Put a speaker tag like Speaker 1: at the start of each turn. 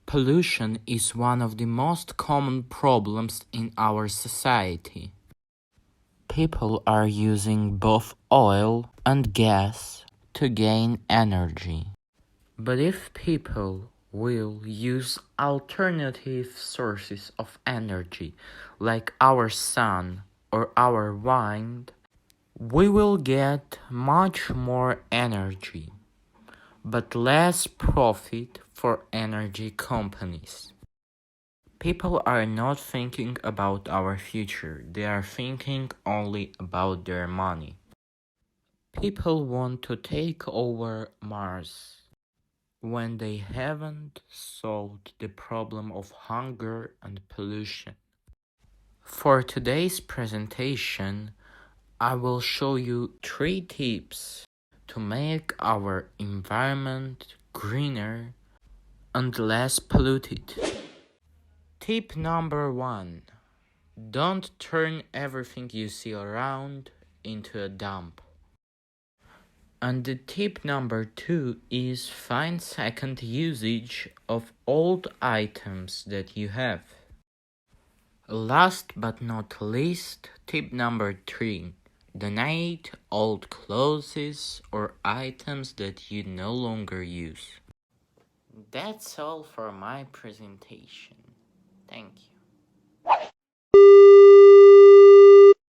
Speaker 1: Pollution is one of the most common problems in our society. People are using both oil and gas to gain energy. But if people will use alternative sources of energy, like our sun or our wind, we will get much more energy, but less profit for energy companies. People are not thinking about our future, they are thinking only about their money. People want to take over Mars when they haven't solved the problem of hunger and pollution. For today's presentation, I will show you 3 tips to make our environment greener and less polluted. Tip number 1. Don't turn everything you see around into a dump. And the tip number 2 is find second usage of old items that you have. Last but not least, tip number 3. Donate old clothes or items that you no longer use. That's all for my presentation. Thank you.